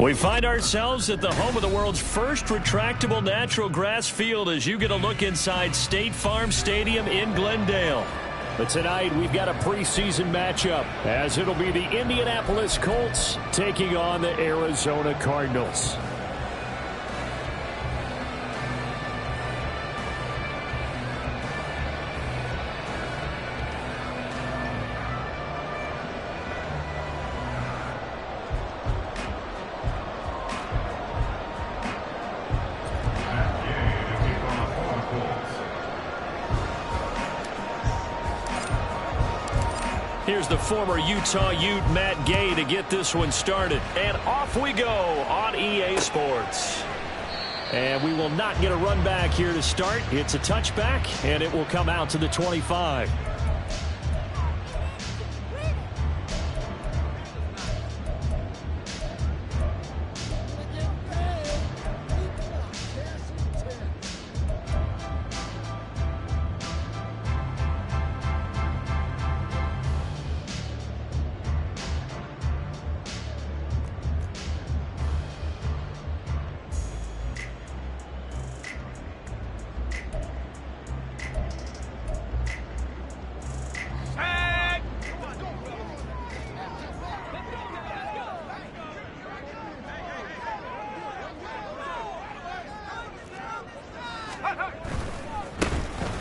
We find ourselves at the home of the world's first retractable natural grass field as you get a look inside State Farm Stadium in Glendale. But tonight we've got a preseason matchup as it'll be the Indianapolis Colts taking on the Arizona Cardinals. Here's the former Utah Ute Matt Gay to get this one started. And off we go on EA Sports. And we will not get a run back here to start. It's a touchback, and it will come out to the 25.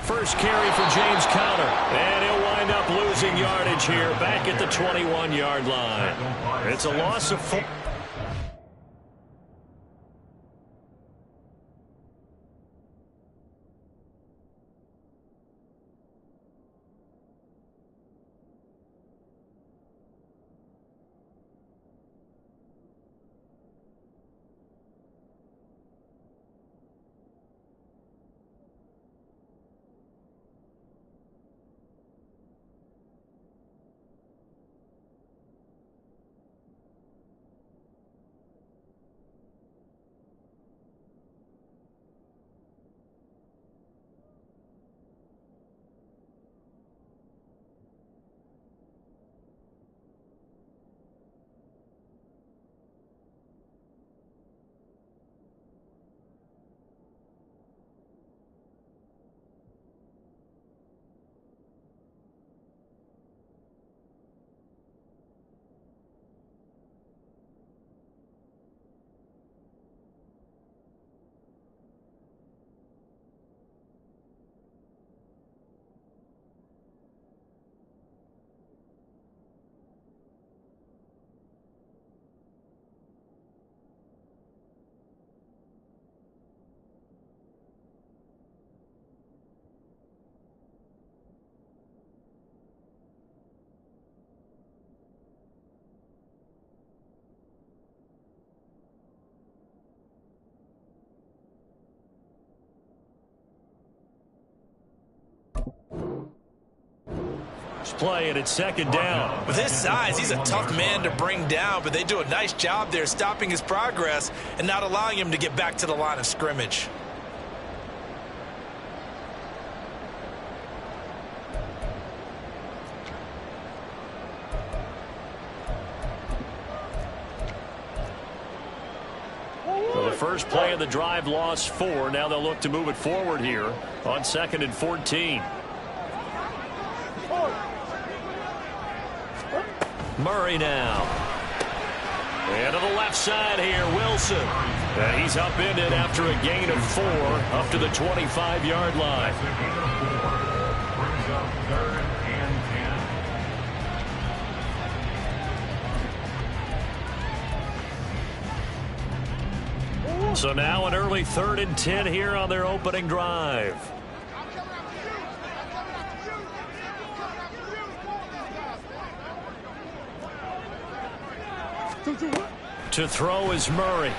First carry for James Conner, and he'll wind up losing yardage here back at the 21-yard line. It's a loss of 4. Play, and it's second down. With his size, he's a tough man to bring down, but they do a nice job there stopping his progress and not allowing him to get back to the line of scrimmage. Well, the first play of the drive lost 4. Now they'll look to move it forward here on 2nd and 14. Murray now. And to the left side here, Wilson. And he's upended after a gain of 4 up to the 25-yard line. So now an early 3rd and 10 here on their opening drive. To throw is Murray. He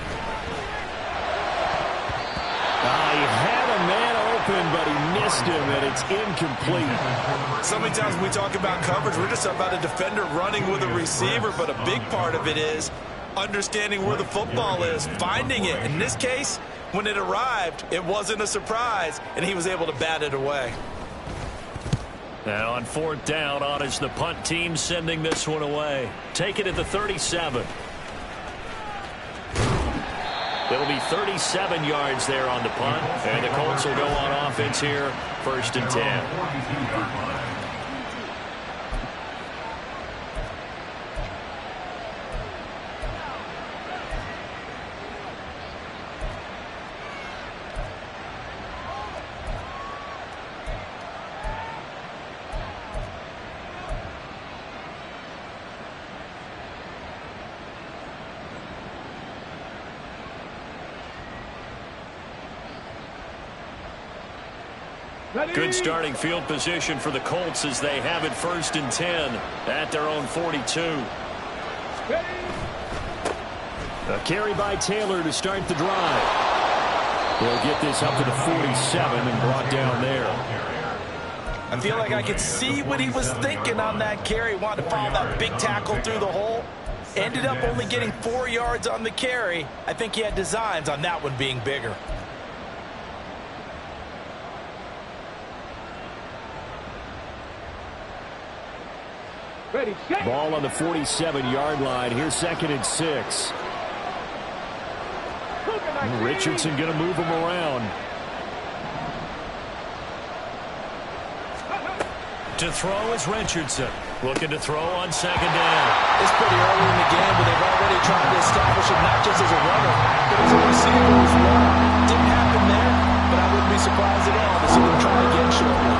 had a man open, but he missed him, and it's incomplete. So many times when we talk about coverage, we're just about a defender running with a receiver, but a big part of it is understanding where the football is, finding it. In this case, when it arrived, it wasn't a surprise, and he was able to bat it away. Now on 4th down, on is the punt team sending this one away. Take it at the 37. It'll be 37 yards there on the punt, and the Colts will go on offense here, 1st and 10. Good starting field position for the Colts as they have it 1st and 10 at their own 42. A carry by Taylor to start the drive. He'll get this up to the 47 and brought down there. I feel like I could see what he was thinking on that carry. Wanted to follow that big tackle through the hole. Ended up only getting 4 yards on the carry. I think he had designs on that one being bigger. Ball on the 47-yard line. Here's 2nd and 6. Richardson going to move him around. To throw is Richardson. Looking to throw on 2nd down. It's pretty early in the game, but they've already tried to establish him not just as a runner, but as a receiver as well. Didn't happen there, but I wouldn't be surprised at all to see them try again shortly.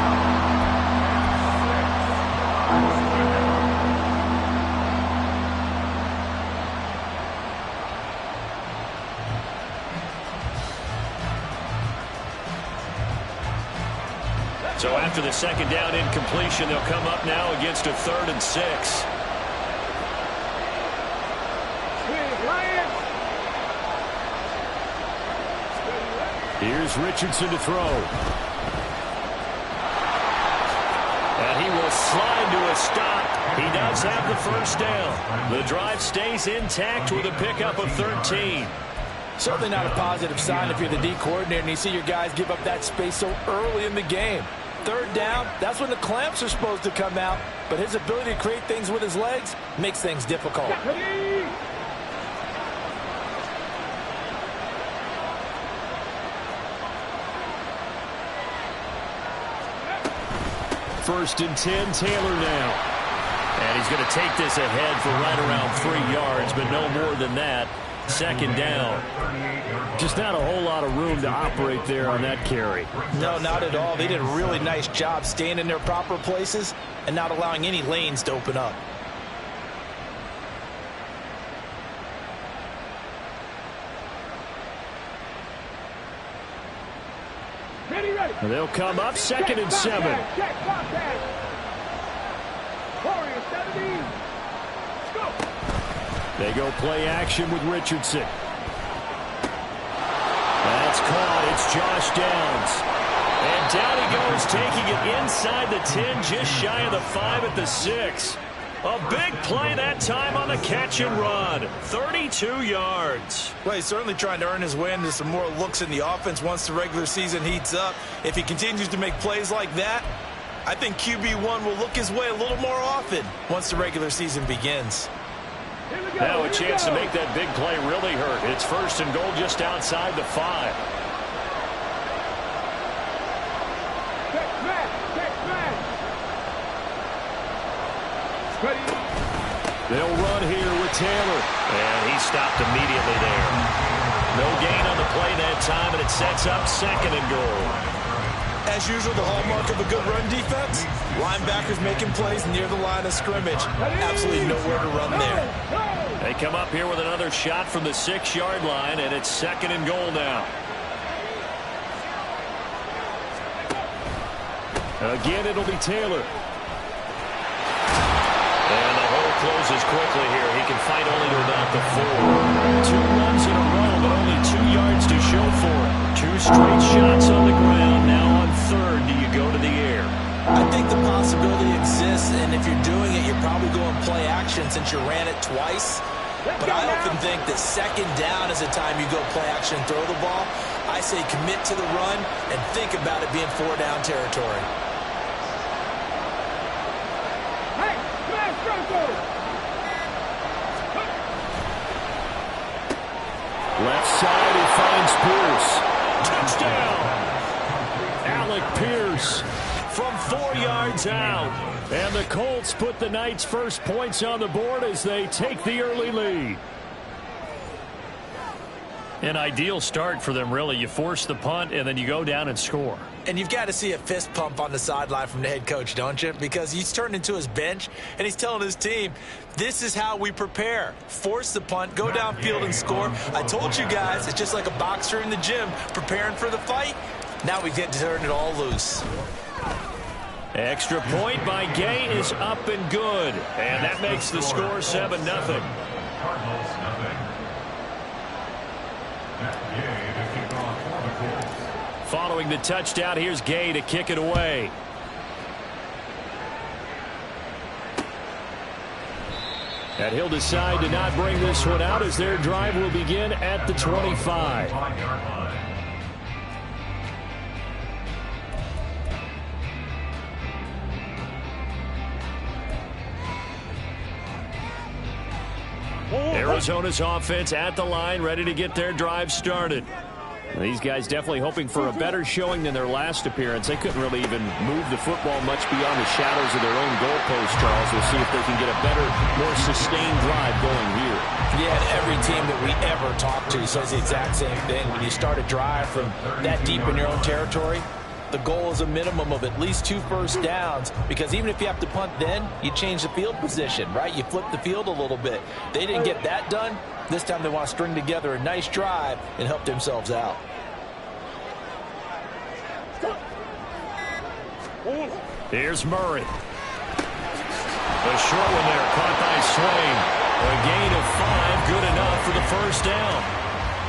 So after the 2nd down incompletion, they'll come up now against a 3rd and 6. Here's Richardson to throw. And he will slide to a stop. He does have the 1st down. The drive stays intact with a pickup of 13. Certainly not a positive sign if you're the D coordinator and you see your guys give up that space so early in the game. 3rd down, that's when the clamps are supposed to come out, but his ability to create things with his legs makes things difficult. First and 10, Taylor now. And he's going to take this ahead for right around 3 yards, but no more than that. 2nd down. Just not a whole lot of room to operate there on that carry. No, not at all. They did a really nice job staying in their proper places and not allowing any lanes to open up. And they'll come up 2nd and 7. They go play action with Richardson. That's caught. It's Josh Downs. And down he goes, taking it inside the 10, just shy of the 5 at the 6. A big play that time on the catch and run. 32 yards. Well, he's certainly trying to earn his way into some more looks in the offense once the regular season heats up. If he continues to make plays like that, I think QB1 will look his way a little more often once the regular season begins. Now a chance to make that big play really hurt. It's 1st and goal just outside the 5. They'll run here with Taylor. And he stopped immediately there. No gain on the play that time, and it sets up 2nd and goal. As usual, the hallmark of a good run defense, linebackers making plays near the line of scrimmage. Absolutely nowhere to run there. They come up here with another shot from the 6-yard line, and it's 2nd and goal now. Again, it'll be Taylor. And the hole closes quickly here. He can fight only to about the 4. 2 runs in a row, but only 2 yards to show for it. 2 straight shots on the ground. Now on 3rd, do you go to the air? I think the possibility exists, and if you're doing it, you're probably going play action since you ran it twice. But I often think that 2nd down is the time you go play action and throw the ball. I say commit to the run and think about it being 4-down territory. Left side, he finds Pierce. Touchdown! Alec Pierce from 4 yards out. And the Colts put the Knights' first points on the board as they take the early lead. An ideal start for them, really. You force the punt, and then you go down and score. And you've got to see a fist pump on the sideline from the head coach, don't you? Because he's turned into his bench, and he's telling his team, this is how we prepare. Force the punt, go downfield and score. I told you guys, it's just like a boxer in the gym preparing for the fight. Now we get to turn it all loose. Extra point by Gay is up and good. And that makes the score 7-0. Following the touchdown, here's Gay to kick it away. And he'll decide to not bring this one out as their drive will begin at the 25. Arizona's offense at the line, ready to get their drive started. These guys definitely hoping for a better showing than their last appearance. They couldn't really even move the football much beyond the shadows of their own goalpost, Charles. We'll see if they can get a better, more sustained drive going here. Yeah, and every team that we ever talk to says the exact same thing. When you start a drive from that deep in your own territory, the goal is a minimum of at least 2 first downs, because even if you have to punt then, you change the field position, right? You flip the field a little bit. They didn't get that done. This time they want to string together a nice drive and help themselves out. Here's Murray. The short one there, caught by Swain. A gain of 5, good enough for the first down.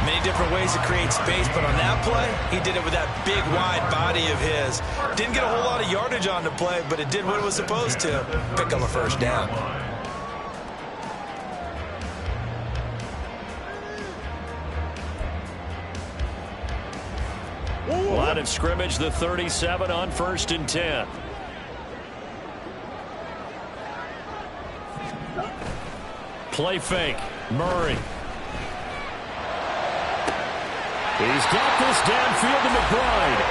Many different ways to create space, but on that play, he did it with that big, wide body of his. Didn't get a whole lot of yardage on the play, but it did what it was supposed to. Pick up a first down. Line of scrimmage, the 37 on 1st and 10. Play fake. Murray. He's got this downfield to McBride.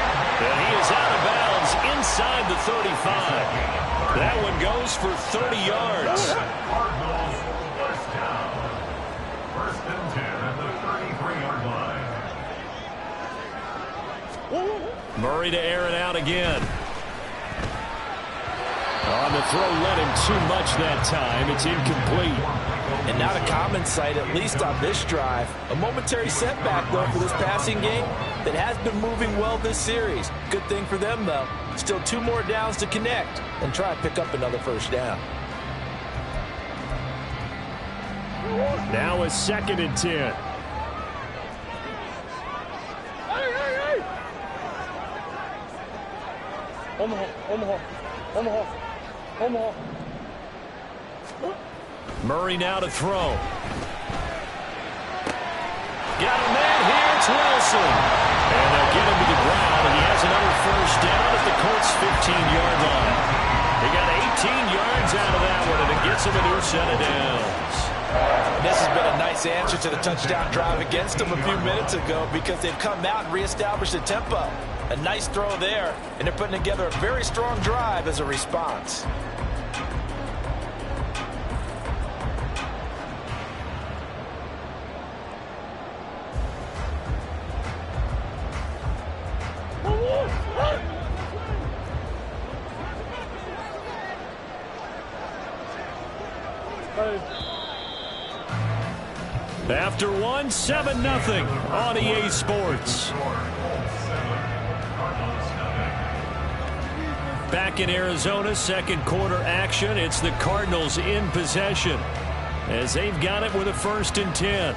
And he is out of bounds inside the 35. That one goes for 30 yards. Cardinals first down. 1st and 10 at the 33-yard line. Murray to air it out again. On the throw, led him too much that time. It's incomplete. And not a common sight, at least on this drive. A momentary setback, though, for this passing game that has been moving well this series. Good thing for them, though. Still 2 more downs to connect and try and pick up another first down. Now a 2nd and 10. Murray now to throw. Got a man here, it's Wilson. And they'll get him to the ground, and he has another first down at the Colts' 15-yard line. They got 18 yards out of that one, and it gets him a new set of downs. This has been a nice answer to the touchdown drive against them a few minutes ago because they've come out and reestablished the tempo. A nice throw there, and they're putting together a very strong drive as a response. After 7-0 on EA Sports. Back in Arizona, second quarter action. It's the Cardinals in possession as they've got it with a 1st and 10.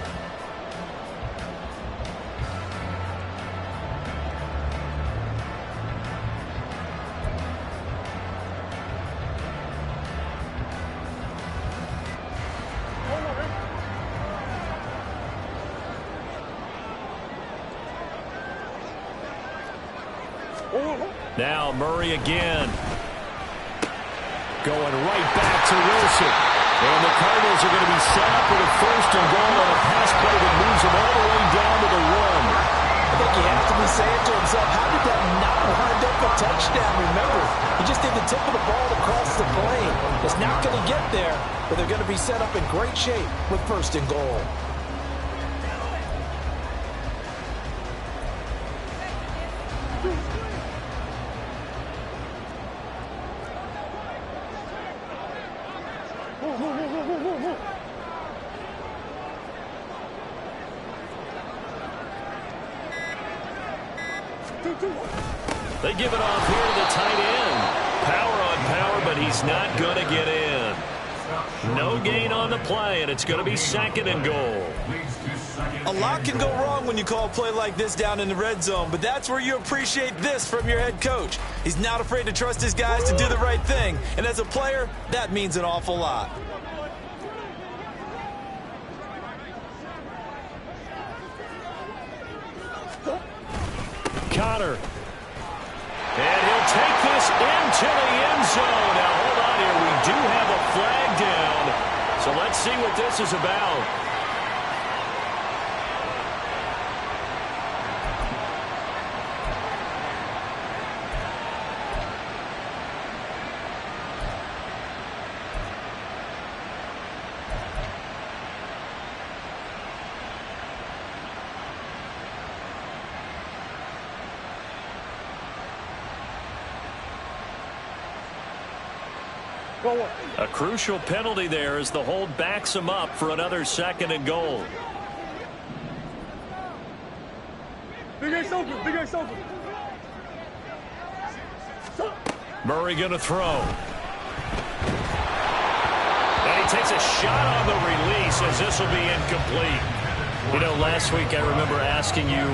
Now Murray again. Going right back to Wilson. And the Cardinals are going to be set up with a 1st and goal on a pass play that moves them all the way down to the 1. I think he has to be saying to himself, how did that not wind up a touchdown? Remember, he just did the tip of the ball across the plane. It's not going to get there, but they're going to be set up in great shape with 1st and goal. They give it off here to the tight end. Power on power, but he's not going to get in. No gain on the play, and it's going to be 2nd and goal. A lot can go wrong when you call a play like this down in the red zone, but that's where you appreciate this from your head coach. He's not afraid to trust his guys to do the right thing, and as a player, that means an awful lot. Connor. And he'll take this into the end zone. Now, hold on here. We do have a flag down. So let's see what this is about. A crucial penalty there as the hold backs him up for another 2nd and goal. Big Ace open, Big Ace open. Murray going to throw. And he takes a shot on the release as this will be incomplete. You know, last week I remember asking you,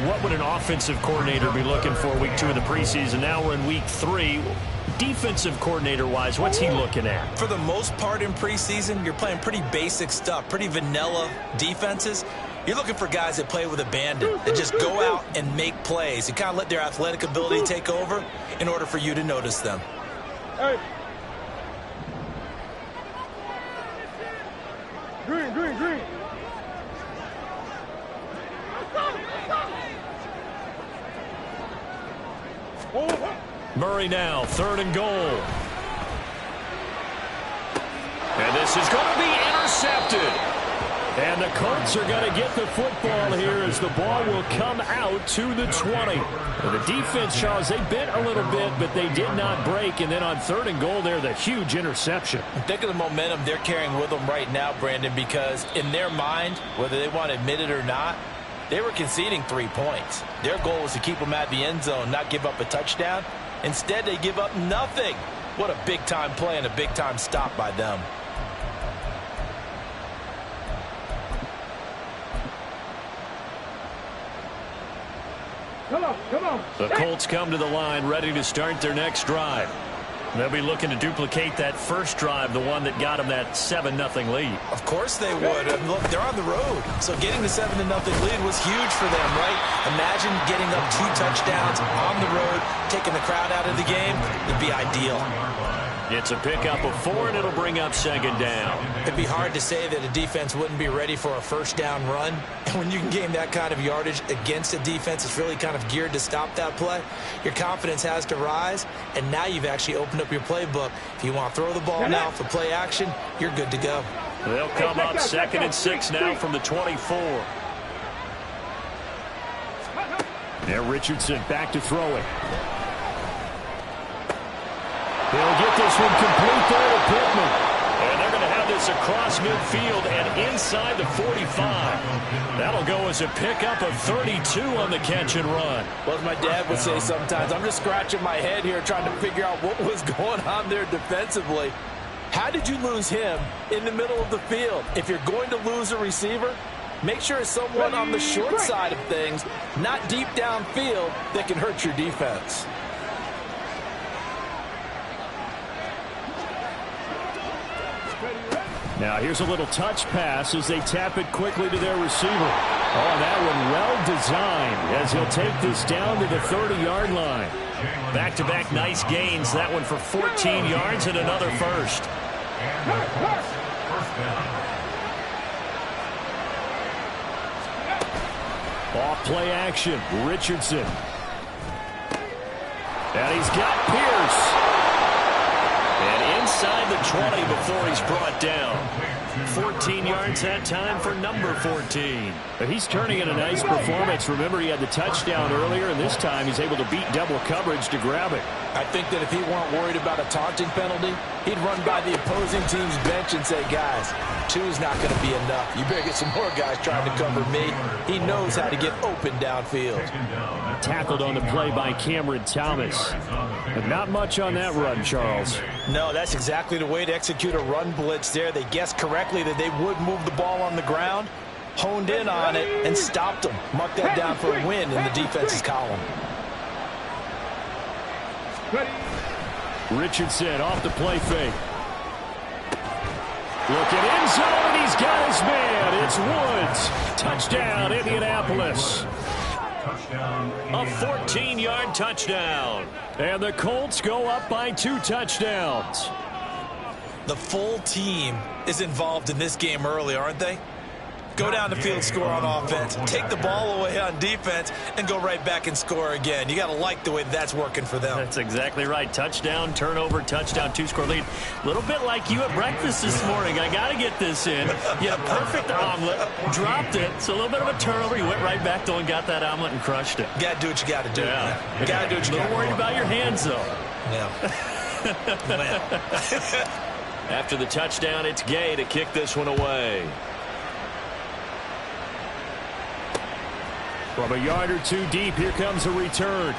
what would an offensive coordinator be looking for week 2 of the preseason? Now we're in week 3. Defensive coordinator-wise, what's he looking at? For the most part in preseason, you're playing pretty basic stuff, pretty vanilla defenses. You're looking for guys that play with abandon, that just go out and make plays and kind of let their athletic ability take over in order for you to notice them. Hey. Green, green, green. Murray now, 3rd and goal. And this is going to be intercepted. And the Colts are going to get the football here as the ball will come out to the 20. And the defense, Charles, they bit a little bit, but they did not break. And then on 3rd and goal there, the huge interception. Think of the momentum they're carrying with them right now, Brandon, because in their mind, whether they want to admit it or not, they were conceding 3 points. Their goal was to keep them at the end zone, not give up a touchdown. Instead, they give up nothing. What a big-time play and a big-time stop by them. Come on, come on. The Colts come to the line ready to start their next drive. They'll be looking to duplicate that first drive, the one that got them that 7-0 lead. Of course they would. And look, they're on the road. So getting the 7-0 lead was huge for them, right? Imagine getting up 2 touchdowns on the road, taking the crowd out of the game. It'd be ideal. It's a pickup of 4, and it'll bring up second down. It'd be hard to say that a defense wouldn't be ready for a first down run. And when you can gain that kind of yardage against a defense that's really kind of geared to stop that play, your confidence has to rise, and now you've actually opened up your playbook. If you want to throw the ball now for play action, you're good to go. They'll come up 2nd and 6 now from the 24. Now Richardson back to throw it. They'll get this one complete there to Pittman. And they're going to have this across midfield and inside the 45. That'll go as a pickup of 32 on the catch and run. Well, as my dad would say sometimes, I'm just scratching my head here trying to figure out what was going on there defensively. How did you lose him in the middle of the field? If you're going to lose a receiver, make sure it's someone on the short side of things, not deep downfield, that can hurt your defense. Now here's a little touch pass as they tap it quickly to their receiver. Oh, that one well designed as he'll take this down to the 30-yard line. Back-to-back nice gains. That one for 14 yards and another first. Off play action. Richardson. And he's got Pierce. And inside the 20 before he's brought down. 14 yards that time for number 14. But he's turning in a nice performance. Remember, he had the touchdown earlier, and this time he's able to beat double coverage to grab it. I think that if he weren't worried about a taunting penalty, he'd run by the opposing team's bench and say, guys, 2's not going to be enough. You better get some more guys trying to cover me. He knows how to get open downfield. Tackled on the play by Cameron Thomas. But not much on that run, Charles. No, that's exactly the way to execute a run blitz there. They guessed correctly that they would move the ball on the ground, honed in on it, and stopped them. Mark that down for a win in the defense's column. Richardson off the play fake. Look at end zone, and he's got his man. It's Woods. Touchdown, Indianapolis. A 14-yard touchdown. And the Colts go up by 2 touchdowns. The full team is involved in this game early, aren't they? Go down the field, score on offense, take the ball away on defense, and go right back and score again. You got to like the way that's working for them. That's exactly right. Touchdown, turnover, touchdown, 2-score lead. A little bit like you at breakfast this morning. I got to get this in. You had a perfect omelet, dropped it. It's a little bit of a turnover. You went right back though and got that omelet and crushed it. Got to do what you got to do. Yeah. You got to do what you got to do. A little worried about your hands though. Yeah. After the touchdown, it's Gay to kick this one away. From a yard or 2 deep, here comes a return.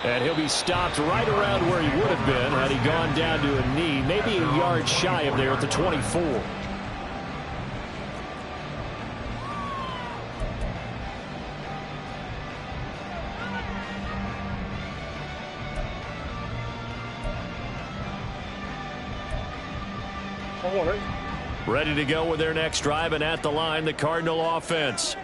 And he'll be stopped right around where he would have been had he gone down to a knee, maybe a yard shy of there at the 24. Ready to go with their next drive, and at the line, the Cardinal offense.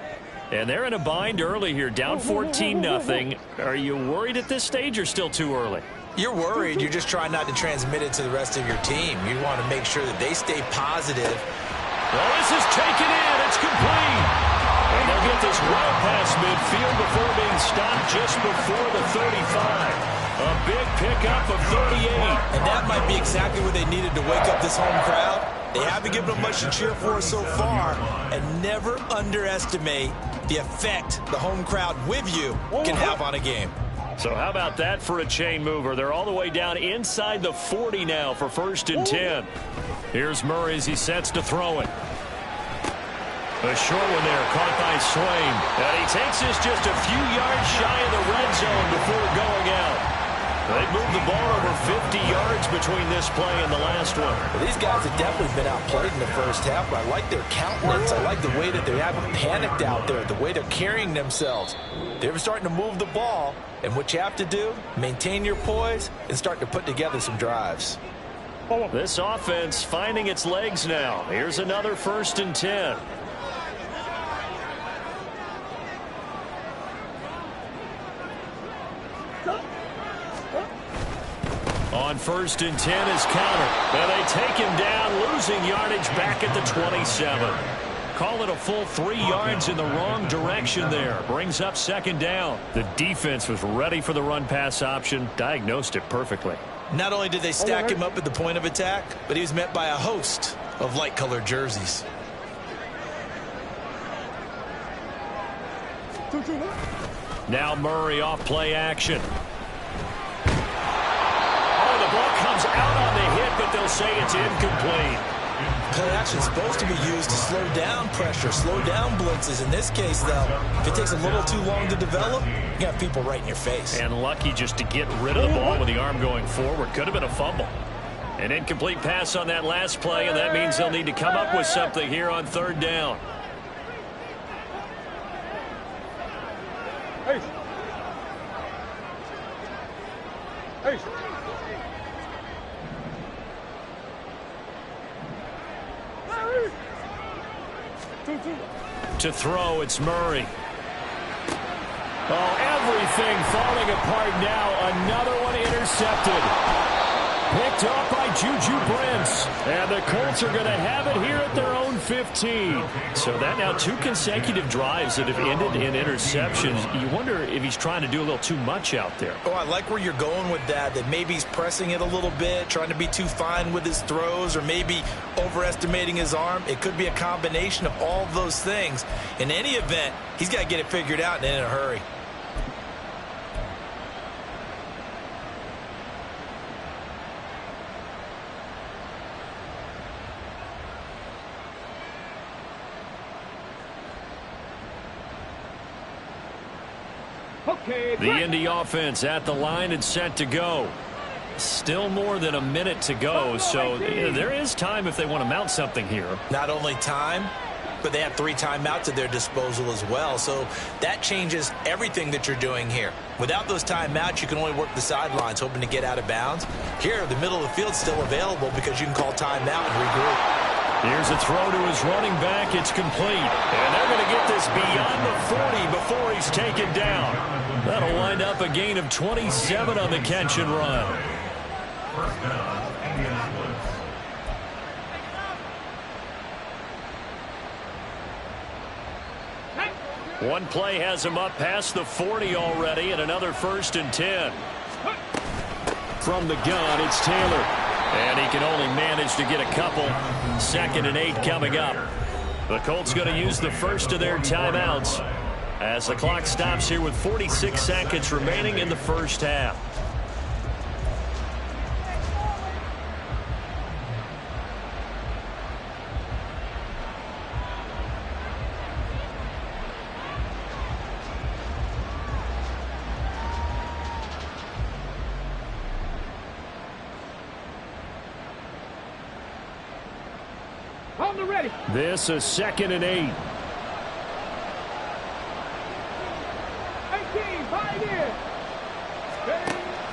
And they're in a bind early here, down 14-0. Are you worried at this stage or still too early? You're worried. You're just trying not to transmit it to the rest of your team. You want to make sure that they stay positive. Well, this is taken in. It's complete. And they'll get this well past midfield before being stopped just before the 35. A big pickup of 38. And that might be exactly what they needed to wake up this home crowd. They haven't given them much to cheer for so far. And never underestimate the effect the home crowd with you can have on a game. So how about that for a chain mover? They're all the way down inside the 40 now for 1st and 10. Here's Murray as he sets to throw it. A short one there, caught by Swain. And he takes this just a few yards shy of the red zone before going out. They moved the ball over 50 yards between this play and the last one. Well, these guys have definitely been outplayed in the first half, but I like their countenance. I like the way that they haven't panicked out there, the way they're carrying themselves. They're starting to move the ball, and what you have to do, maintain your poise and start to put together some drives. This offense finding its legs now. Here's another 1st and 10. On 1st and 10 is counter. And they take him down, losing yardage back at the 27. Call it a full 3 yards in the wrong direction there. Brings up 2nd down. The defense was ready for the run-pass option, diagnosed it perfectly. Not only did they stack him up at the point of attack, but he was met by a host of light-colored jerseys. Now Murray off play action. Oh, the ball comes out on the hit, but they'll say it's incomplete. Play action is supposed to be used to slow down pressure, slow down blitzes. In this case, though, if it takes a little too long to develop, you got people right in your face. And lucky just to get rid of the ball with the arm going forward. Could have been a fumble. An incomplete pass on that last play, and that means they'll need to come up with something here on 3rd down. Hey. Hey. To throw, it's Murray. Oh, everything falling apart now. Another one intercepted. Picked up by Juju Brents. And the Colts are going to have it here at their own 15. So that now 2 consecutive drives that have ended in interceptions. You wonder if he's trying to do a little too much out there. Oh, I like where you're going with that maybe he's pressing it a little bit, trying to be too fine with his throws, or maybe overestimating his arm. It could be a combination of all of those things. In any event, he's got to get it figured out and in a hurry. The Indy offense at the line and set to go. Still more than a minute to go, so there is time if they want to mount something here. Not only time, but they have 3 timeouts at their disposal as well, so that changes everything that you're doing here. Without those timeouts, you can only work the sidelines, hoping to get out of bounds. Here, the middle of the field's still available because you can call timeout and regroup. Here's a throw to his running back. It's complete. And they're going to get this beyond the 40 before he's taken down. That'll wind up a gain of 27 on the catch and run. First down, Indianapolis. One play has him up past the 40 already, and another 1st and 10. From the gun, it's Taylor. And he can only manage to get a couple. 2nd and 8 coming up. The Colts going to use the first of their timeouts as the clock stops here with 46 seconds remaining in the first half. This is 2nd and 8. 18, right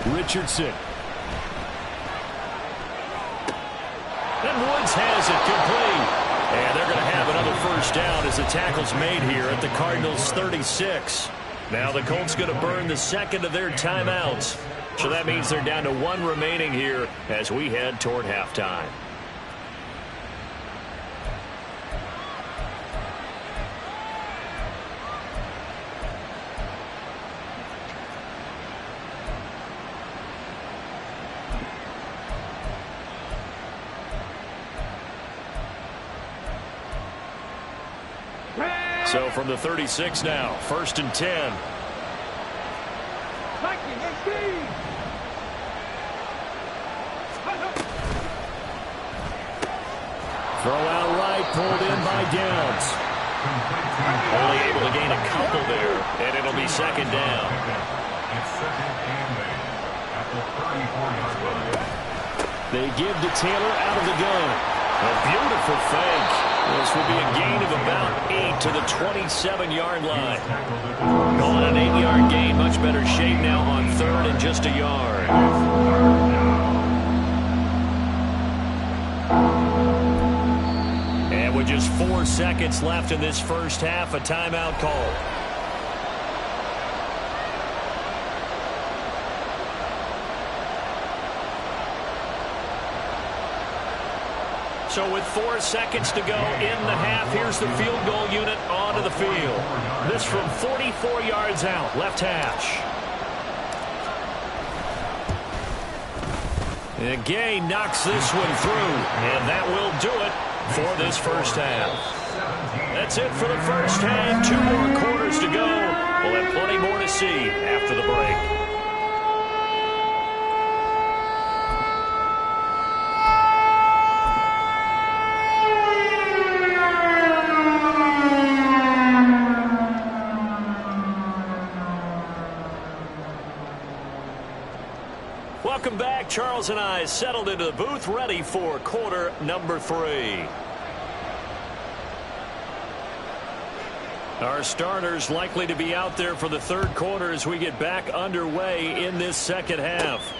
in. Richardson. And Woods has it complete. And they're going to have another 1st down as the tackle's made here at the Cardinals' 36. Now the Colts going to burn the 2nd of their timeouts. So that means they're down to 1 remaining here as we head toward halftime. So from the 36 now, 1st and 10. Throw out right, pulled in by Downs. Only able to gain a couple there, and it'll be 2nd down. It's 2nd and 8 at the 34-yard line. They give to Taylor out of the gun. A beautiful fake. This will be a gain of about 8 to the 27-yard line. Calling an 8-yard gain, much better shape now on 3rd and just a yard. And with just 4 seconds left in this first half, a timeout call. So with 4 seconds to go in the half, here's the field goal unit onto the field. This from 44 yards out, left hash. And Gay knocks this one through, and that will do it for this first half. That's it for the first half. 2 more quarters to go. We'll have plenty more to see after the break. Welcome back. Charles and I settled into the booth, ready for quarter number 3. Our starters likely to be out there for the third quarter as we get back underway in this second half.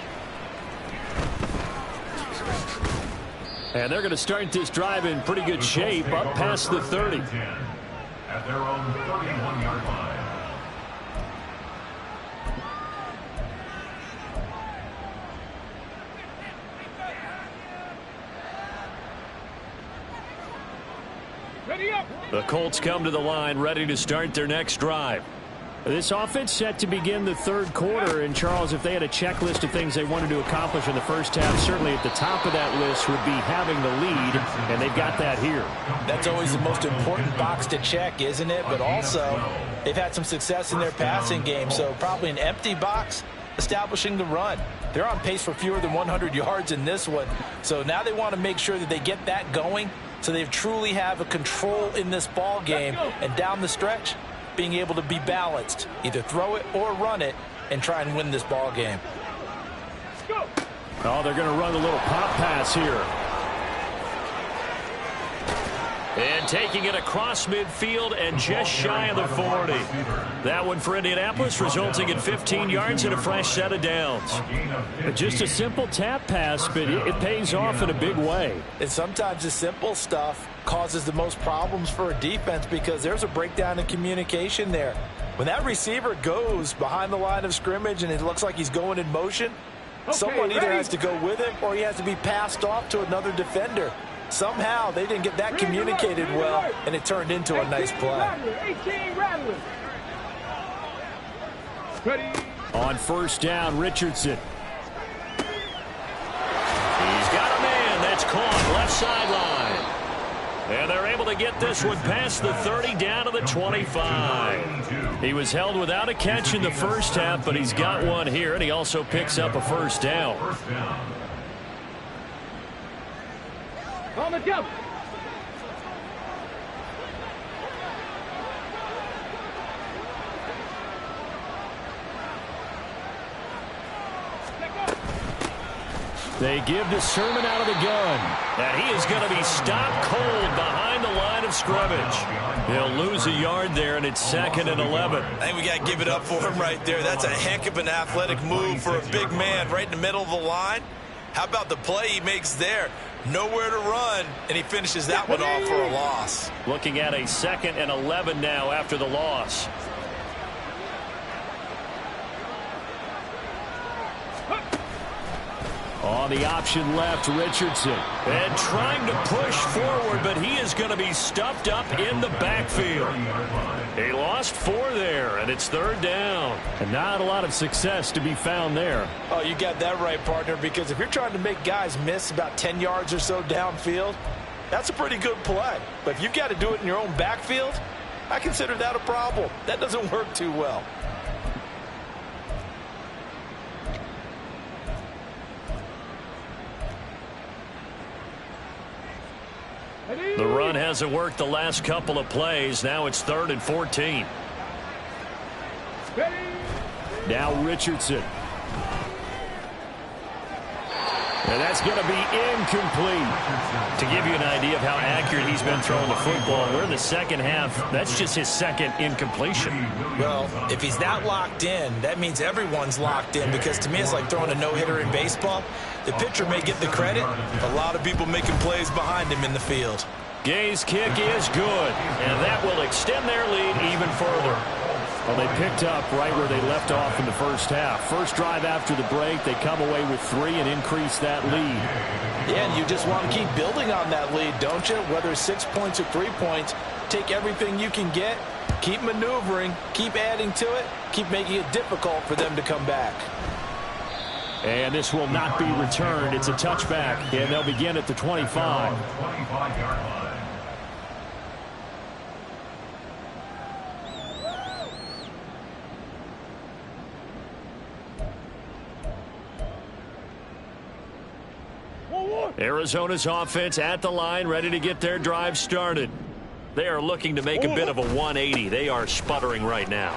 And they're going to start this drive in pretty good shape, up past the 30. At their own 31-yard line. The Colts come to the line ready to start their next drive. This offense set to begin the third quarter, and Charles, if they had a checklist of things they wanted to accomplish in the first half, certainly at the top of that list would be having the lead, and they've got that here. That's always the most important box to check, isn't it? But also, they've had some success in their passing game, so probably an empty box establishing the run. They're on pace for fewer than 100 yards in this one, so now they want to make sure that they get that going so they truly have a control in this ball game, and down the stretch, being able to be balanced, either throw it or run it, and try and win this ball game. Oh, they're going to run a little pop pass here. And taking it across midfield and just shy of the 40. That one for Indianapolis, resulting in 15 yards and a fresh set of downs. Just a simple tap pass, but it pays off in a big way. And sometimes the simple stuff causes the most problems for a defense because there's a breakdown in communication there. When that receiver goes behind the line of scrimmage and it looks like he's going in motion, someone either has to go with him or he has to be passed off to another defender. Somehow they didn't get that communicated well, and it turned into a nice play. On first down, Richardson. He's got a man. That's caught left sideline. And they're able to get this one past the 30 down to the 25. He was held without a catch in the first half, but he's got one here, and he also picks up a first down. On the jump. They give to Sermon out of the gun. And he is going to be stopped cold behind the line of scrimmage. He'll lose a yard there, and it's 2nd and 11. I think we got to give it up for him right there. That's a heck of an athletic move for a big man right in the middle of the line. How about the play he makes there? Nowhere to run, and he finishes that one off for a loss. Looking at a 2nd and 11 now after the loss. On the option left, Richardson. And trying to push forward, but he is going to be stuffed up in the backfield. He lost 4 there, and it's 3rd down. And not a lot of success to be found there. Oh, you got that right, partner, because if you're trying to make guys miss about 10 yards or so downfield, that's a pretty good play. But if you've got to do it in your own backfield, I consider that a problem. That doesn't work too well. The run hasn't worked the last couple of plays. Now it's 3rd and 14. Now Richardson. And that's going to be incomplete. To give you an idea of how accurate he's been throwing the football, we're in the second half. That's just his 2nd incompletion. Well, if he's not locked in, that means everyone's locked in, because to me it's like throwing a no-hitter in baseball. The pitcher may get the credit. A lot of people making plays behind him in the field. Gay's kick is good, and that will extend their lead even further. Well, they picked up right where they left off in the first half. First drive after the break, they come away with 3 and increase that lead. Yeah, and you just want to keep building on that lead, don't you? Whether it's 6 points or 3 points, take everything you can get, keep maneuvering, keep adding to it, keep making it difficult for them to come back. And this will not be returned. It's a touchback, and they'll begin at the 25. 25-yard line. Arizona's offense at the line, ready to get their drive started. They are looking to make a bit of a 180. They are sputtering right now.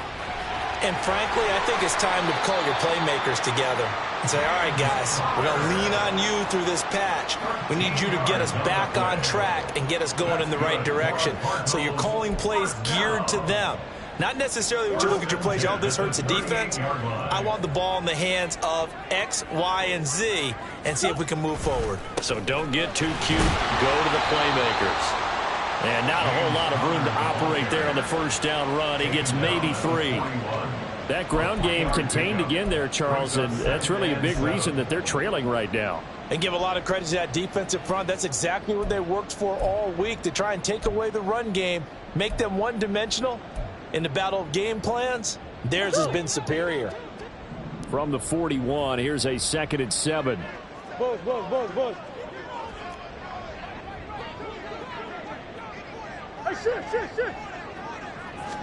And frankly, I think it's time to call your playmakers together and say, all right, guys, we're going to lean on you through this patch. We need you to get us back on track and get us going in the right direction. So you're calling plays geared to them. Not necessarily when you look at your plays, oh, this hurts the defense. I want the ball in the hands of X, Y, and Z and see if we can move forward. So don't get too cute. Go to the playmakers. And not a whole lot of room to operate there on the first down run. He gets maybe 3. That ground game contained again there, Charles, and that's really a big reason that they're trailing right now. And give a lot of credit to that defensive front. That's exactly what they worked for all week, to try and take away the run game, make them one-dimensional. In the battle of game plans, theirs has been superior. From the 41, here's a 2nd and 7. Buzz. Hey, shit.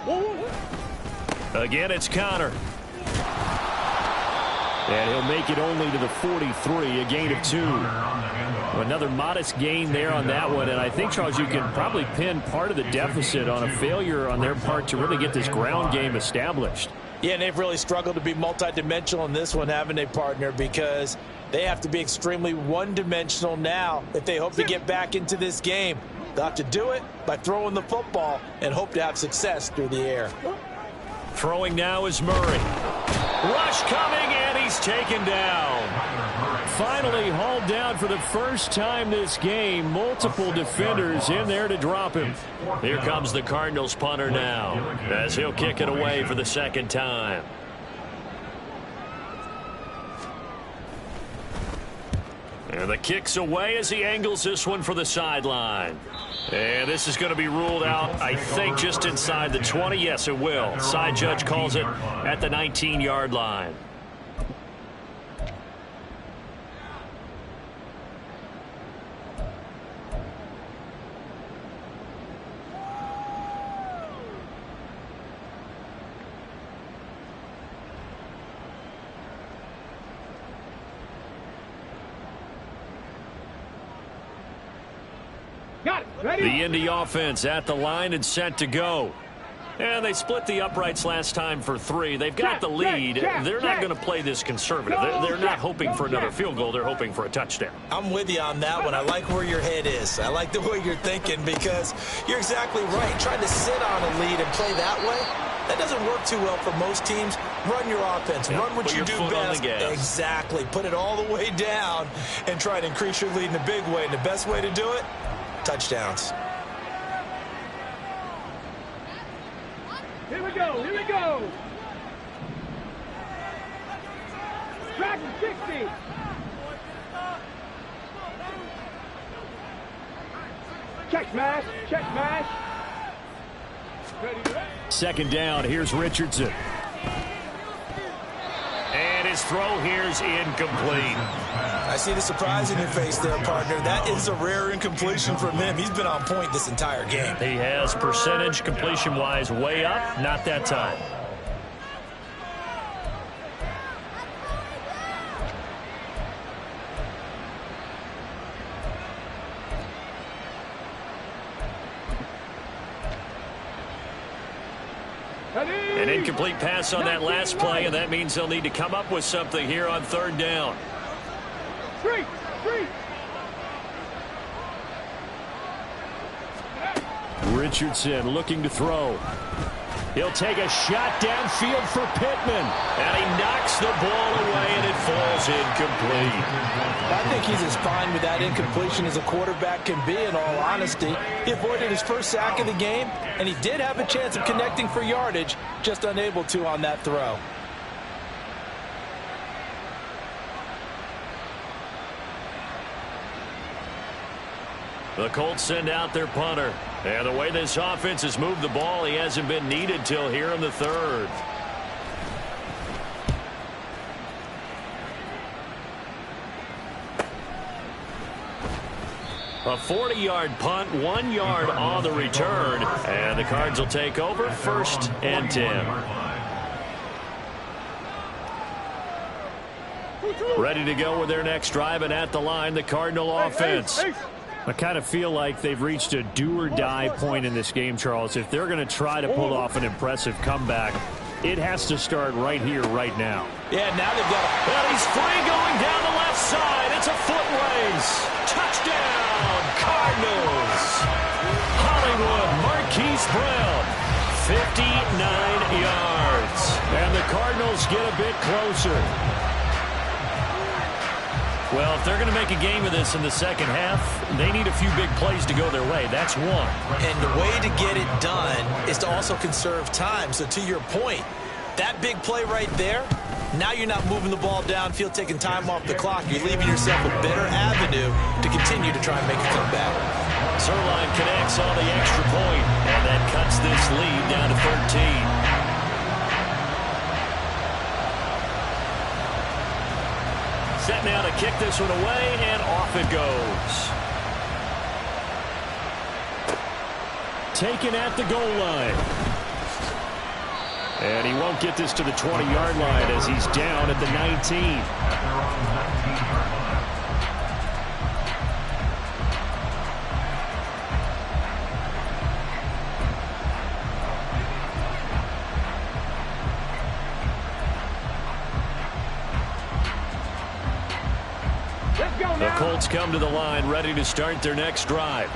Whoa. Again, it's Connor. And he'll make it only to the 43, a gain of 2. Another modest gain there on that one, and I think, Charles, you can probably pin part of the deficit on a failure on their part to really get this ground game established. Yeah, and they've really struggled to be multidimensional in this one, haven't they, partner? Because they have to be extremely one-dimensional now if they hope to get back into this game. They'll have to do it by throwing the football and hope to have success through the air. Throwing now is Murray. Rush coming, and he's taken down. Finally hauled down for the first time this game. Multiple defenders in there to drop him. Here comes the Cardinals punter now, as he'll kick it away for the 2nd time. And the kick's away as he angles this one for the sideline. And this is going to be ruled out, I think, just inside the 20. Yes, it will. Side judge calls it at the 19-yard line. Got it. Ready? The Indy offense at the line and set to go. And they split the uprights last time for 3. They've got the lead. They're not going to play this conservative. They're not hoping for another field goal. They're hoping for a touchdown. I'm with you on that one. I like where your head is. I like the way you're thinking, because you're exactly right. Trying to sit on a lead and play that way, that doesn't work too well for most teams. Run your offense. Run what you do best. Exactly. Put it all the way down and try to increase your lead in a big way. And the best way to do it, touchdowns. Here we go. Track 60. Check smash. Ready. 2nd down, here's Richardson. And his throw here's incomplete. I see the surprise in your face there, partner. That is a rare incompletion from him. He's been on point this entire game. He has percentage completion-wise way up. Not that time. An incomplete pass on that last play, and that means they'll need to come up with something here on 3rd down. Three. Richardson looking to throw. He'll take a shot downfield for Pittman. And he knocks the ball away, and it falls incomplete. I think he's as fine with that incompletion as a quarterback can be, in all honesty. He avoided his first sack of the game, and he did have a chance of connecting for yardage, just unable to on that throw. The Colts send out their punter. And the way this offense has moved the ball, he hasn't been needed till here in the third. A 40-yard punt, 1 yard on the return. And the Cards will take over 1st and 10. Ready to go with their next drive, and at the line, the Cardinal offense. I kind of feel like they've reached a do-or-die point in this game, Charles. If they're going to try to pull off an impressive comeback, it has to start right here, right now. Yeah, now they've got a... Well, he's free going down the left side. It's a foot race. Touchdown, Cardinals. Hollywood, Marquise Brown, 59 yards. And the Cardinals get a bit closer. Well, if they're going to make a game of this in the second half, they need a few big plays to go their way. That's one. And the way to get it done is to also conserve time. So to your point, that big play right there, now you're not moving the ball downfield, taking time off the clock. You're leaving yourself a better avenue to continue to try and make a comeback. Zerline connects on the extra point, and that cuts this lead down to 13. Set now to kick this one away, and off it goes. Taken at the goal line. And he won't get this to the 20-yard line as he's down at the 19. The Colts come to the line ready to start their next drive.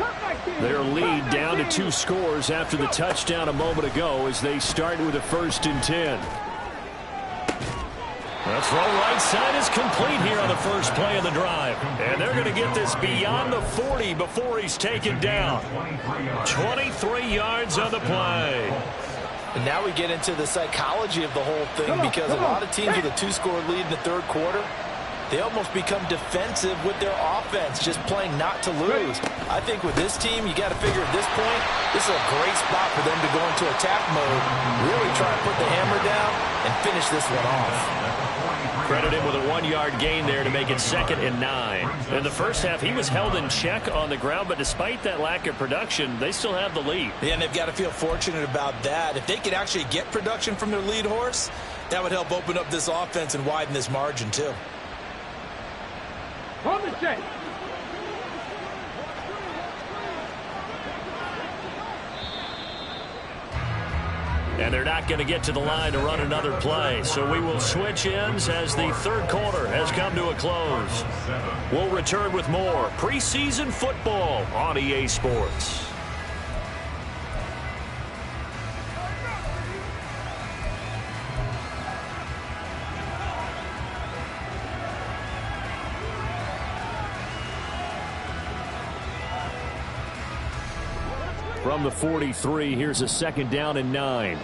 Their lead down to 2 scores after the touchdown a moment ago as they start with a 1st and 10. The throw right side is complete here on the first play of the drive. And they're going to get this beyond the 40 before he's taken down. 23 yards on the play. And now we get into the psychology of the whole thing, because a lot of teams with a 2-score lead in the third quarter, they almost become defensive with their offense, just playing not to lose. I think with this team, you got to figure at this point, this is a great spot for them to go into attack mode, really try and put the hammer down and finish this one off. Credit him with a 1-yard gain there to make it 2nd and 9. In the first half, he was held in check on the ground, but despite that lack of production, they still have the lead. Yeah, and they've got to feel fortunate about that. If they could actually get production from their lead horse, that would help open up this offense and widen this margin too. On the set. And they're not going to get to the line to run another play. So we will switch ends as the third quarter has come to a close. We'll return with more preseason football on EA Sports. From the 43, here's a 2nd down and 9.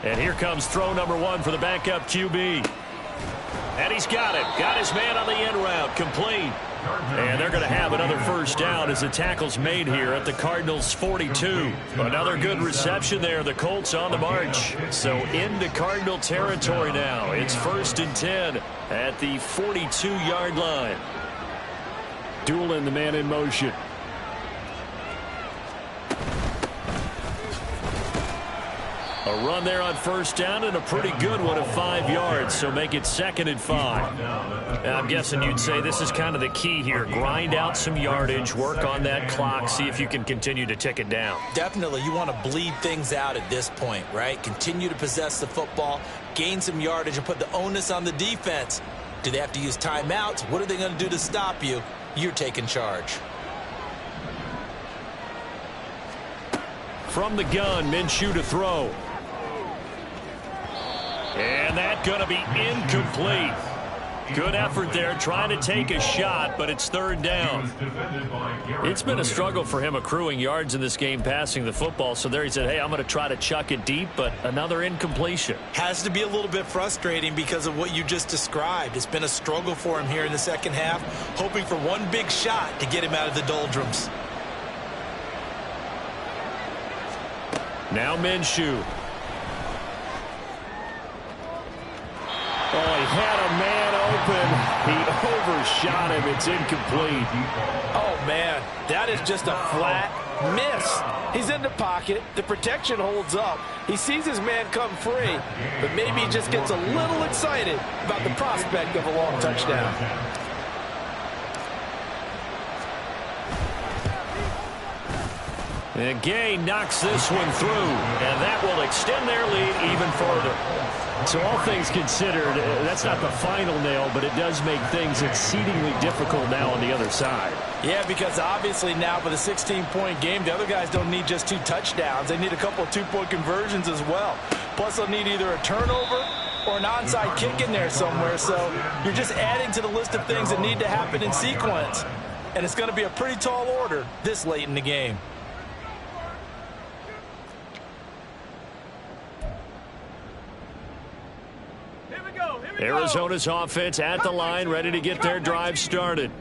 And here comes throw number 1 for the backup QB. And he's got it. Got his man on the end route. Complete. And they're going to have another 1st down as the tackle's made here at the Cardinals' 42. Another good reception there. The Colts on the march. So into Cardinal territory now. It's 1st and 10 at the 42-yard line. Doolin, the man in motion. A run there on 1st down, and a pretty good one of 5 yards, so make it 2nd and 5. I'm guessing you'd say this is kind of the key here. Grind out some yardage, work on that clock, see if you can continue to tick it down. Definitely, you want to bleed things out at this point, right? Continue to possess the football, gain some yardage, and put the onus on the defense. Do they have to use timeouts? What are they going to do to stop you? You're taking charge. From the gun, Minshew to throw. And that's going to be incomplete. Good effort there, trying to take a shot, but it's third down. It's been a struggle for him accruing yards in this game passing the football, so there he said, hey, I'm going to try to chuck it deep, but another incompletion. Has to be a little bit frustrating because of what you just described. It's been a struggle for him here in the second half, hoping for one big shot to get him out of the doldrums. Now Minshew. Oh, he had a man open. He overshot him. It's incomplete. Oh, man, that is just a flat miss. He's in the pocket. The protection holds up. He sees his man come free, but maybe he just gets a little excited about the prospect of a long touchdown. And Gay knocks this one through, and that will extend their lead even further. So all things considered, that's not the final nail, but it does make things exceedingly difficult now on the other side. Yeah, because obviously now with a 16-point game, the other guys don't need just 2 touchdowns. They need a couple of 2-point conversions as well. Plus, they'll need either a turnover or an onside kick in there somewhere. So you're just adding to the list of things that need to happen in sequence. And it's going to be a pretty tall order this late in the game. Arizona's offense at the line, ready to get their drive started.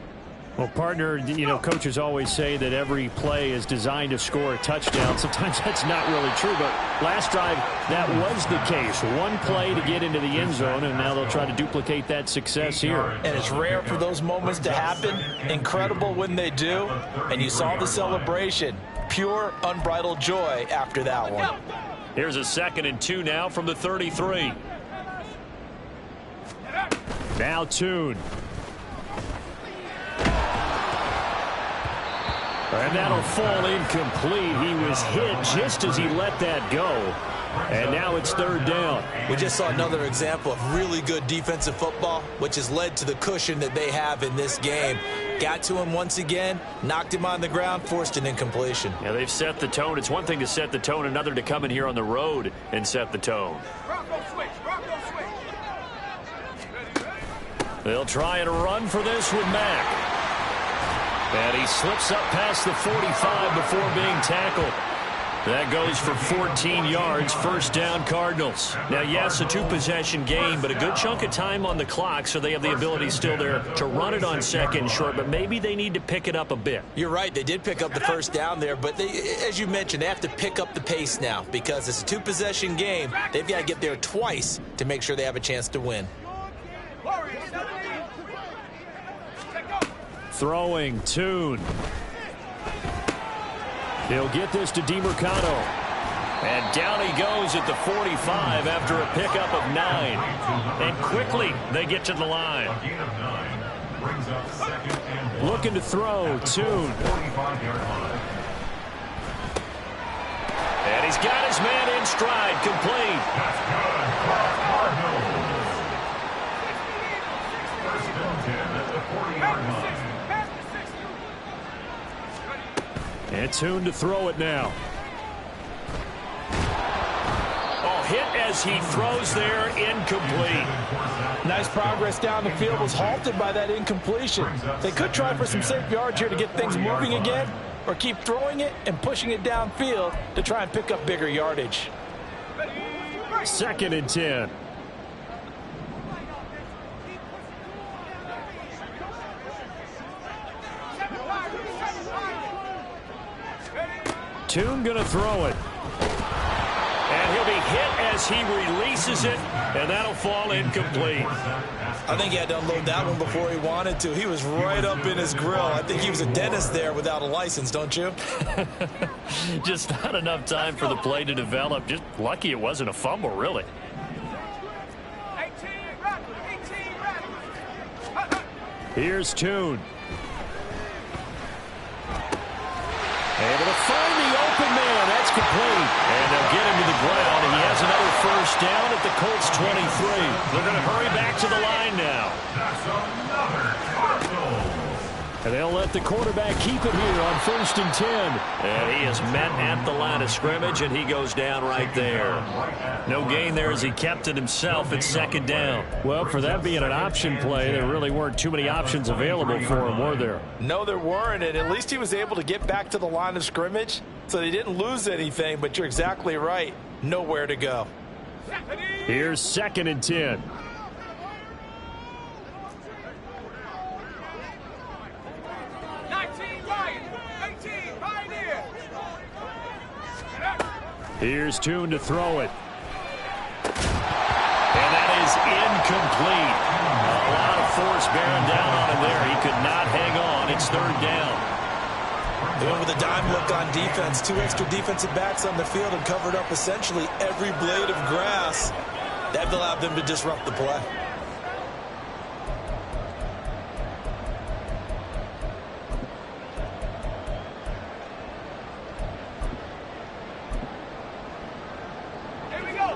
Well, partner, you know, coaches always say that every play is designed to score a touchdown. Sometimes that's not really true, but last drive, that was the case. One play to get into the end zone, and now they'll try to duplicate that success here. And it's rare for those moments to happen. Incredible when they do. And you saw the celebration. Pure, unbridled joy after that one. Here's a 2nd and 2 now from the 33. Now Tune. And that'll fall incomplete. He was hit just as he let that go. And now it's 3rd down. We just saw another example of really good defensive football, which has led to the cushion that they have in this game. Got to him once again, knocked him on the ground, forced an incompletion. Yeah, they've set the tone. It's one thing to set the tone, another to come in here on the road and set the tone. They'll try and run for this with Mack. And he slips up past the 45 before being tackled. That goes for 14 yards, 1st down Cardinals. Now, yes, a 2-possession game, but a good chunk of time on the clock, so they have the ability still there to run it on 2nd and short, but maybe they need to pick it up a bit. You're right. They did pick up the 1st down there, but as you mentioned, they have to pick up the pace now because it's a 2-possession game. They've got to get there twice to make sure they have a chance to win. Throwing, Tune. He'll get this to DeMercado. And down he goes at the 45 after a pickup of 9. And quickly they get to the line. Looking to throw, Tune. And he's got his man in stride, complete. First and 10 at the 40-yard line. And Tune to throw it now. Oh, hit as he throws there, incomplete. Nice progress down the field, was halted by that incompletion. They could try for some safe yards here to get things moving again, or keep throwing it and pushing it downfield to try and pick up bigger yardage. 2nd and 10. Tune gonna throw it. And he'll be hit as he releases it, and that'll fall incomplete. I think he had to unload that one before he wanted to. He was right up in his grill. I think he was a dentist there without a license, don't you? Just not enough time for the play to develop. Just lucky it wasn't a fumble, really. Here's Tune. Able to find the open man. That's complete. And they'll get him to the ground. And he has another 1st down at the Colts 23. They're going to hurry back to the line now. That's another Cardinals. And they'll let the quarterback keep it here on 1st and 10. And he is met at the line of scrimmage, and he goes down right there. No gain there as he kept it himself at 2nd down. Well, for that being an option play, there really weren't too many options available for him, were there? No, there weren't, and at least he was able to get back to the line of scrimmage, so they didn't lose anything, but you're exactly right. Nowhere to go. Here's 2nd and 10. Here's Tune to throw it. And that is incomplete. A lot of force bearing down on him there. He could not hang on. It's 3rd down. They went with a dime look on defense. 2 extra defensive backs on the field and covered up essentially every blade of grass. That allowed them to disrupt the play.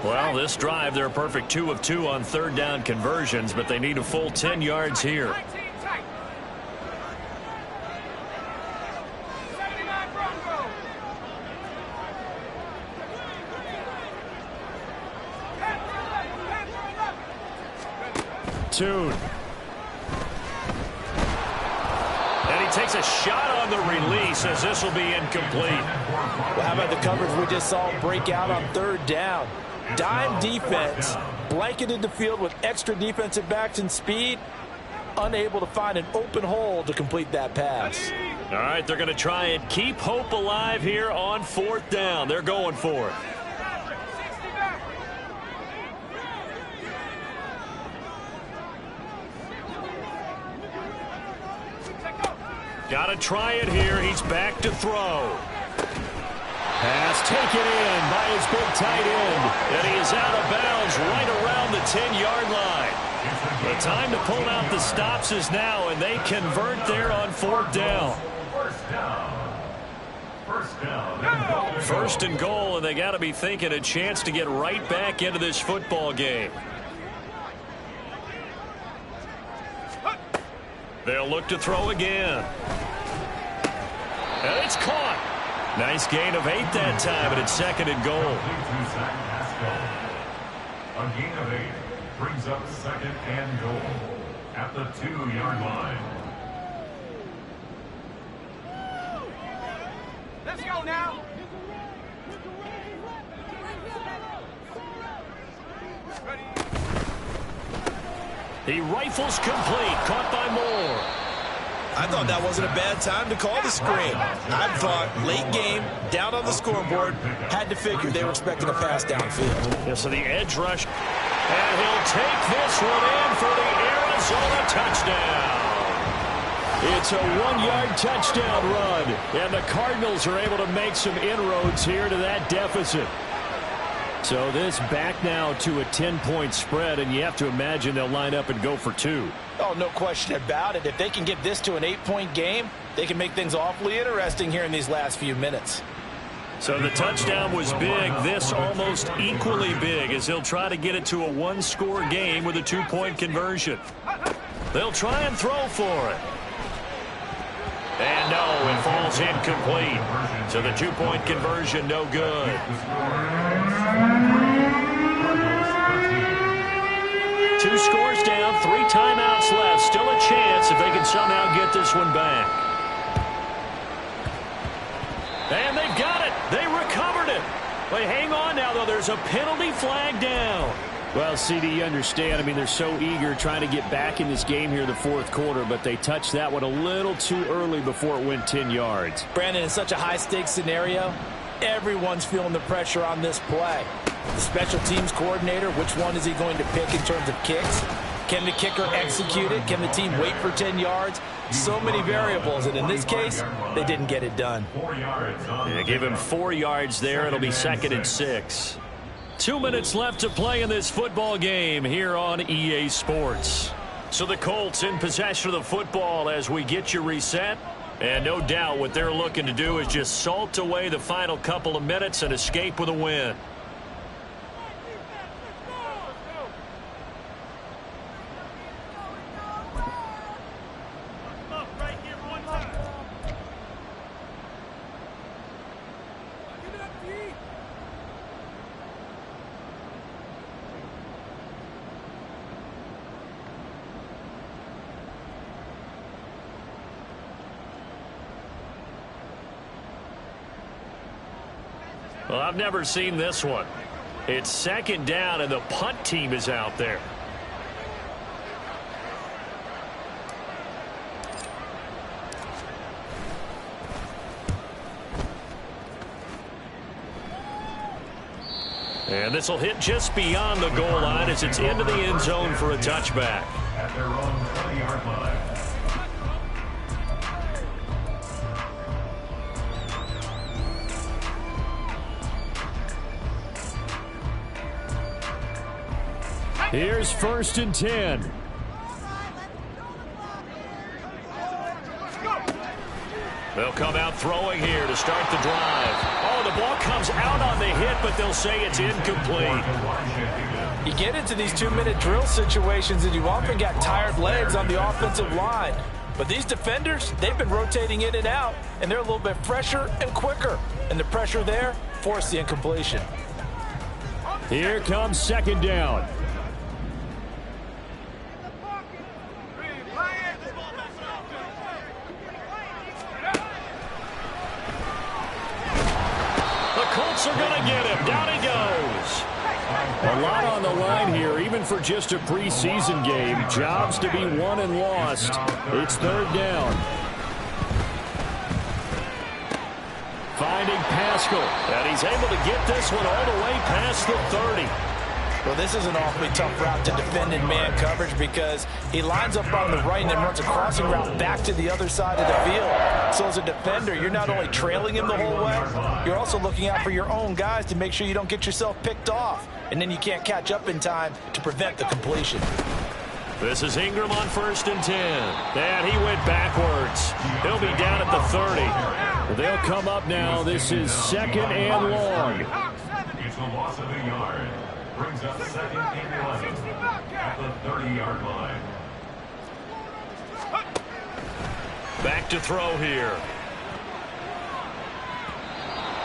Well, this drive, they're a perfect 2 of 2 on 3rd down conversions, but they need a full 10 yards here. Tune. And he takes a shot on the release as this will be incomplete. Well, how about the coverage we just saw break out on 3rd down? Dime defense, blanketed the field with extra defensive backs and speed, unable to find an open hole to complete that pass. All right, they're going to try and keep hope alive here on 4th down. They're going for it. Got to try it here. He's back to throw. Pass taken in by his big tight end. And he is out of bounds right around the 10-yard line. The time to pull out the stops is now, and they convert there on 4th down. First and goal, and they got to be thinking a chance to get right back into this football game. They'll look to throw again. And it's caught. Nice gain of 8 that time, and it's 2nd and goal. A gain of 8 brings up 2nd and goal at the 2-yard line. Let's go now. He rifles complete, caught by Moore. I thought that wasn't a bad time to call the screen. I thought late game, down on the scoreboard, had to figure they were expecting a pass downfield. Yeah, so the edge rush, and he'll take this one in for the Arizona touchdown. It's a 1-yard touchdown run, and the Cardinals are able to make some inroads here to that deficit. So this back now to a 10-point spread, and you have to imagine they'll line up and go for 2. Oh, no question about it. If they can get this to an 8-point game, they can make things awfully interesting here in these last few minutes. So the touchdown was big. This almost equally big as he'll try to get it to a 1-score game with a 2-point conversion. They'll try and throw for it. And no, it falls incomplete. So the 2-point conversion, no good. 2 scores down, 3 timeouts left. Still a chance if they can somehow get this one back. And they've got it. They recovered it. Wait, hang on now, though. There's a penalty flag down. Well, CD, you understand. I mean, they're so eager trying to get back in this game here in the 4th quarter, but they touched that one a little too early before it went 10 yards. Brandon, in such a high-stakes scenario, everyone's feeling the pressure on this play. The special teams coordinator, which one is he going to pick in terms of kicks? Can the kicker execute it? Can the team wait for 10 yards? So many variables, and in this case, they didn't get it done. They give him 4 yards there. It'll be 2nd and 6. 2 minutes left to play in this football game here on EA Sports. So the Colts in possession of the football as we get you reset. And no doubt what they're looking to do is just salt away the final couple of minutes and escape with a win. Right here, 1 Well, I've never seen this one. It's second down, and the punt team is out there. And this will hit just beyond the goal line as it's into the end zone for a touchback. At their own 20-yard line. Here's 1st and 10. They'll come out throwing here to start the drive. Oh, the ball comes out on the hit, but they'll say it's incomplete. You get into these 2-minute drill situations, and you often got tired legs on the offensive line. But these defenders, they've been rotating in and out, and they're a little bit fresher and quicker. And the pressure there forced the incompletion. Here comes 2nd down. Colts are going to get him. Down he goes. A lot on the line here, even for just a preseason game. Jobs to be won and lost. It's 3rd down. Finding Pascal. And he's able to get this one all the way past the 30. Well, this is an awfully tough route to defend in man coverage because he lines up on the right and then runs a crossing route back to the other side of the field. So as a defender, you're not only trailing him the whole way, you're also looking out for your own guys to make sure you don't get yourself picked off. And then you can't catch up in time to prevent the completion. This is Ingram on 1st and 10. And he went backwards. He'll be down at the 30. They'll come up now. This is 2nd and long. It's a loss of a yard. Brings up 2nd and 11 at the 30-yard line. Back to throw here.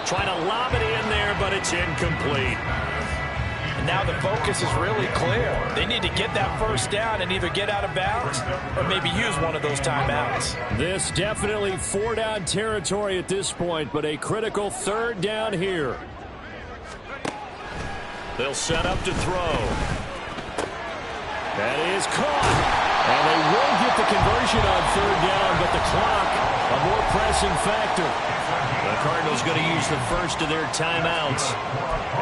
Trying to lob it in there, but it's incomplete. And now the focus is really clear. They need to get that 1st down and either get out of bounds or maybe use one of those timeouts. This definitely 4-down territory at this point, but a critical 3rd down here. They'll set up to throw. That is caught. And they will get the conversion on 3rd down, but the clock, a more pressing factor. The Cardinals going to use the first of their timeouts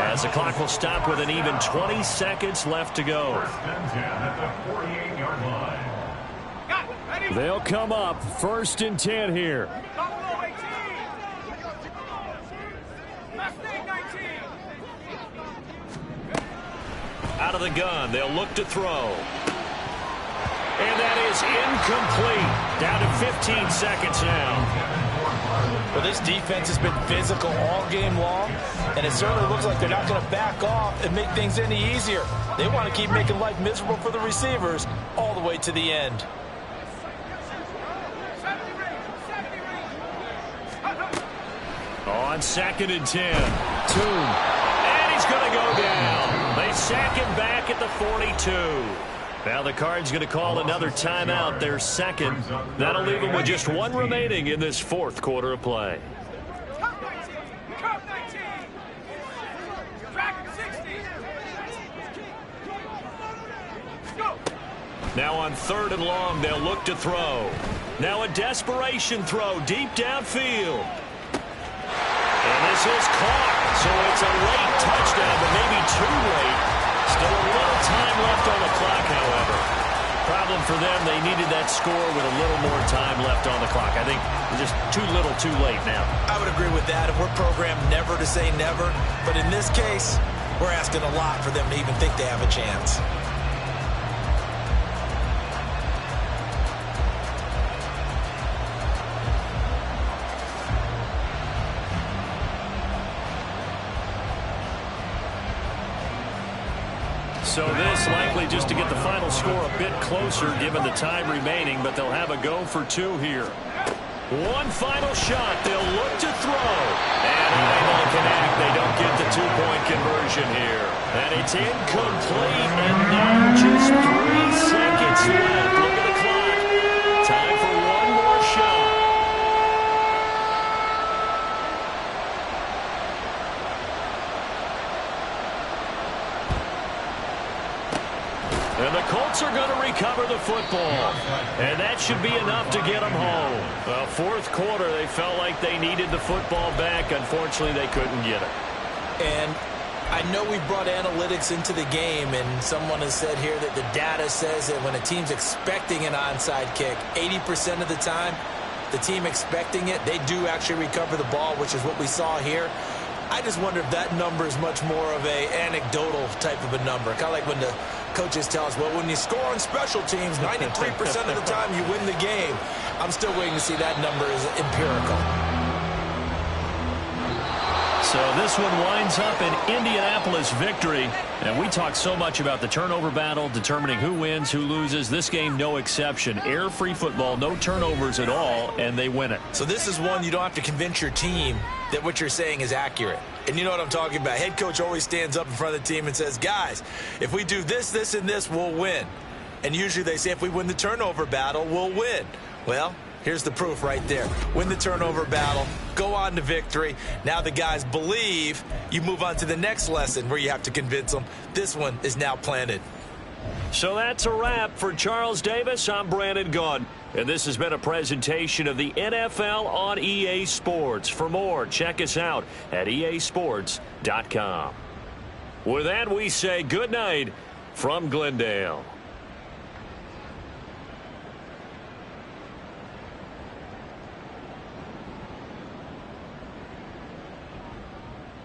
as the clock will stop with an even 20 seconds left to go. 1st and 10 at the 48-yard line. They'll come up 1st and 10 here. Out of the gun, they'll look to throw. And that is incomplete. Down to 15 seconds now. Well, this defense has been physical all game long, and it certainly looks like they're not going to back off and make things any easier. They want to keep making life miserable for the receivers all the way to the end. On 2nd and 10. Toon. And he's going to go down. They sack him back at the 42. Now the Cards going to call another timeout, their 2nd. That'll leave them with just 1 remaining in this 4th quarter of play. Now on 3rd and long, they'll look to throw. Now a desperation throw deep downfield. And this is caught. So it's a late touchdown, but maybe too late. Still a little time left on the clock, however. Problem for them, they needed that score with a little more time left on the clock. I think just too little too late now. I would agree with that. And we're programmed never to say never. But in this case, we're asking a lot for them to even think they have a chance. So this likely just to get the final score a bit closer given the time remaining, but they'll have a go for 2 here. One final shot. They'll look to throw. And unable to connect. They don't get the 2-point conversion here. And it's incomplete. And now just 3 seconds left. Look at the clock. Time for one more shot. And the Colts are going to recover the football. And that should be enough to get them home. Well, fourth quarter, they felt like they needed the football back. Unfortunately, they couldn't get it. And I know we brought analytics into the game, and someone has said here that the data says that when a team's expecting an onside kick, 80% of the time, the team expecting it, they do actually recover the ball, which is what we saw here. I just wonder if that number is much more of a anecdotal type of a number. Kind of like when the coaches tell us, well, when you score on special teams, 93% of the time you win the game. I'm still waiting to see that number is empirical. So this one winds up an Indianapolis victory. And we talk so much about the turnover battle, determining who wins, who loses. This game, no exception. Air-free football, no turnovers at all, and they win it. So this is one you don't have to convince your team that what you're saying is accurate. And you know what I'm talking about. Head coach always stands up in front of the team and says, guys, if we do this, this, and this, we'll win. And usually they say if we win the turnover battle, we'll win. Well, here's the proof right there. Win the turnover battle, go on to victory. Now the guys believe. You move on to the next lesson where you have to convince them. This one is now planted. So that's a wrap for Charles Davis. I'm Brandon Gaudin. And this has been a presentation of the NFL on EA Sports. For more, check us out at easports.com. With that, we say good night from Glendale.